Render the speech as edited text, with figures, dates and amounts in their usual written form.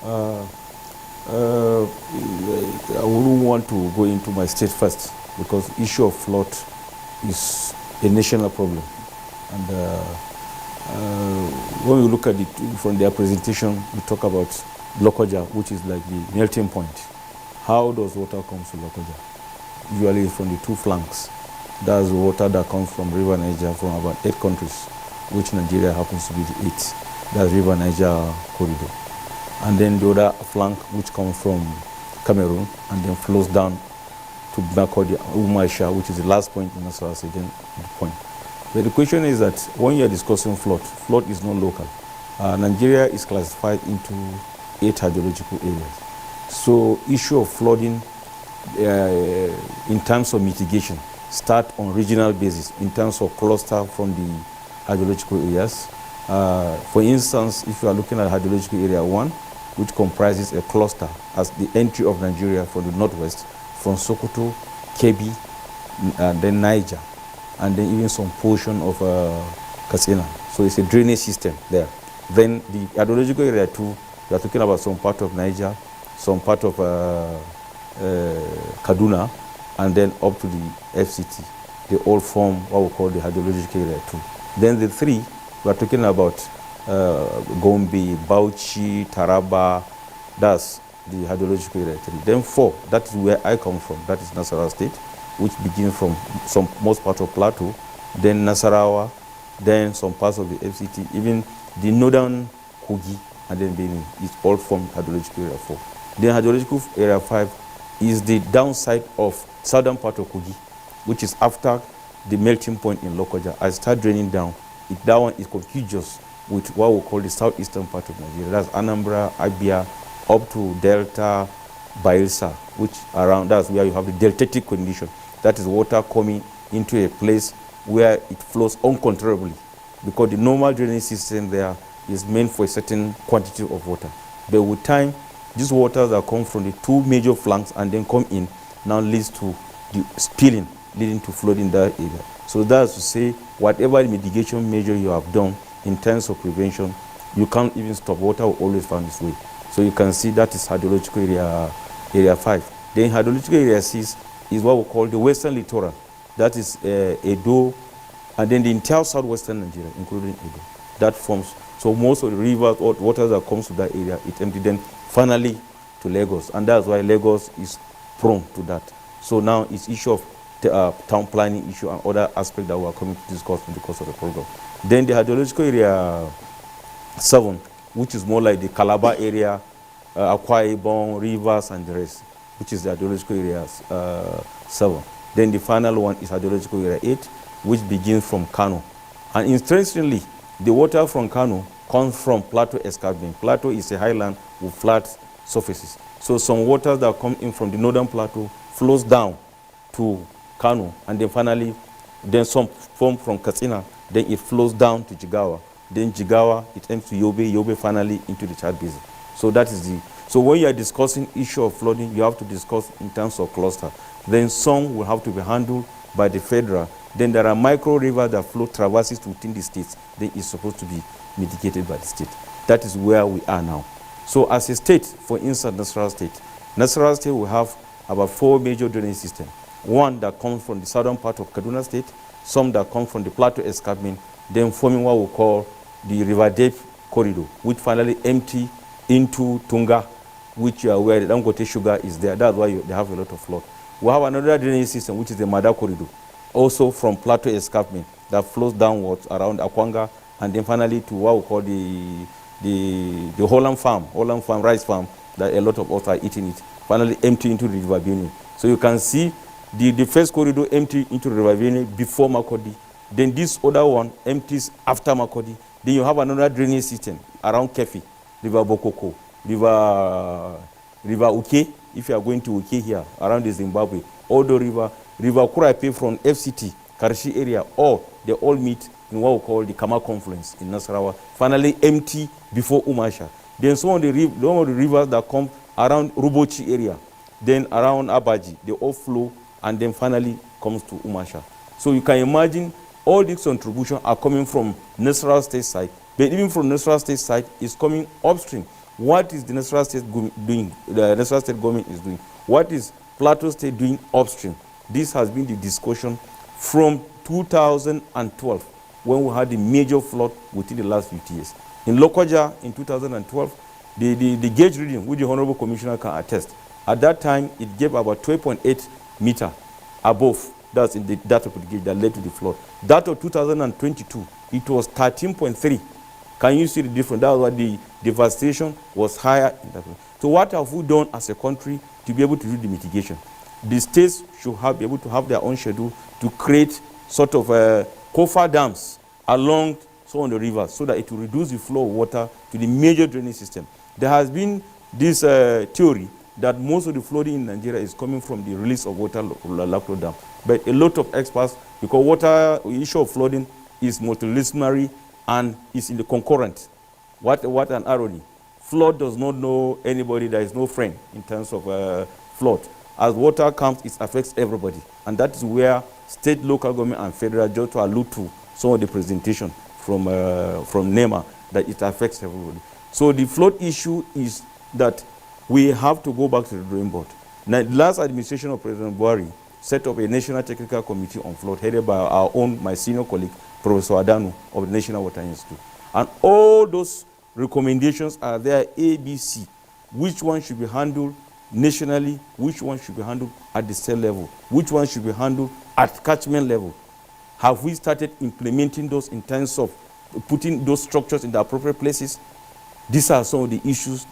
Uh, I wouldn't want to go into my state first because issue of flood is a national problem. And when we look at it from their presentation, we talk about Lokoja, which is like the melting point. How does water come to Lokoja? Usually from the two flanks. That's water that comes from River Niger from about 8 countries, which Nigeria happens to be the 8th. That's River Niger corridor. And then the other flank, which comes from Cameroon, and then flows down to Makodi, Umaisha, which is the last point in Nasarawa State, then the point. But the question is that when you are discussing flood is not local. Nigeria is classified into 8 hydrological areas. So issue of flooding in terms of mitigation start on regional basis in terms of cluster from the hydrological areas. For instance, if you are looking at hydrological area 1, which comprises a cluster as the entry of Nigeria from the northwest, from Sokoto, Kebbi, and then Niger, and then even some portion of Katsina. So it's a drainage system there. Then the hydrological area 2, we are talking about some part of Niger, some part of Kaduna, and then up to the FCT. They all form what we call the hydrological area 2. Then the 3, we are talking about Gombe, Bauchi, Taraba, that's the hydrological area 3. Then 4, that is where I come from, that is Nasarawa State, which begins from most part of Plateau, then Nasarawa, then some parts of the FCT, even the northern Kogi, and then Benin, it's all from hydrological area 4. Then hydrological area 5 is the downside of southern part of Kogi, which is after the melting point in Lokoja. As it start draining down, that one is contiguous with what we call the southeastern part of Nigeria. That's Anambra, Abia, up to Delta, Bayelsa, which around, that's where you have the deltatic condition. That is water coming into a place where it flows uncontrollably, because the normal drainage system there is meant for a certain quantity of water. But with time, these waters that come from the 2 major flanks and then come in now leads to the spilling, leading to flooding that area. So that's to say, whatever mitigation measure you have done in terms of prevention, you can't even stop. Water will always find its way. So you can see that is hydrological area 5. Then hydrological area 6 is what we call the western littoral. That is Edo, and then the entire southwestern Nigeria, including Edo. That forms, so most of the rivers or water that comes to that area, it empties then finally to Lagos. And that's why Lagos is prone to that. So now it's issue of town planning issue and other aspects that we are coming to discuss in the course of the program. Then the hydrological area 7, which is more like the Calabar area, Akwa Ibom, rivers, and the rest, which is the hydrological area 7. Then the final one is hydrological area 8, which begins from Kano. And interestingly, the water from Kano comes from Plateau escarpment. Plateau is a highland with flat surfaces. So some waters that come in from the northern plateau flows down to Kano, and then finally, then some form from Katsina, then it flows down to Jigawa. Then Jigawa, it ends to Yobe, Yobe finally into the Chad Basin. So that is the, so when you are discussing issue of flooding, you have to discuss in terms of cluster. Then some will have to be handled by the federal. Then there are micro rivers that flow traverses within the states. Then it's supposed to be mitigated by the state. That is where we are now. So as a state, for instance, Nasarawa State will have about 4 major drainage systems. One that comes from the southern part of Kaduna State, some that come from the Plateau escarpment, then forming what we call the River Depth corridor, which finally empty into Tunga, which where the Dangote sugar is there. That's why they have a lot of flood. We have another drainage system, which is the Mada corridor, also from Plateau escarpment, that flows downwards around Akwanga, and then finally to what we call the Holland Farm, rice farm, that a lot of us are eating it, finally empty into the River Benue. So you can see the first corridor empty into the River Benue before Makodi. Then this other one empties after Makodi. Then you have another drainage system around Kefi, River Bokoko, River Uke, if you are going to Uke here, around the Zimbabwe, Odo River, River Kuraipe from FCT, Karashi area, or they all meet in what we call the Kama confluence in Nasarawa, finally empty before Umasha. Then some of the rivers that come around Rubochi area, then around Abaji, they all flow and then finally comes to Umasha. So you can imagine all these contributions are coming from Nasarawa State side, but even from Nasarawa State side is coming upstream. What is the Nasarawa State doing? The Nasarawa State government is doing. What is Plateau State doing upstream? This has been the discussion from 2012, when we had the major flood within the last 50 years. In Lokoja in 2012, the gauge reading, which the Honorable Commissioner can attest, at that time it gave about 12.8 meter above. That's in the data of the gauge that led to the flood. That of 2022, it was 13.3. Can you see the difference? That was why the devastation was higher in that. So what have we done as a country to be able to do the mitigation? The states should be able to have their own schedule to create sort of coffer dams along some of the rivers so that it will reduce the flow of water to the major drainage system. There has been this theory that most of the flooding in Nigeria is coming from the release of water Lacto Dam. But a lot of experts, because water issue of flooding is multidisciplinary and is in the concurrent. What an irony. Flood does not know anybody. There is no friend in terms of flood. As water comes, it affects everybody. And that is where state, local government, and federal, just to allude to some of the presentation from NEMA, that it affects everybody. So the flood issue is that we have to go back to the drawing board. Now, the last administration of President Buhari set up a National Technical Committee on Flood, headed by my senior colleague, Professor Adanu of the National Water Institute. And all those recommendations are there, A, B, C. Which one should be handled nationally, which one should be handled at the state level, which one should be handled at catchment level. Have we started implementing those in terms of putting those structures in the appropriate places? These are some of the issues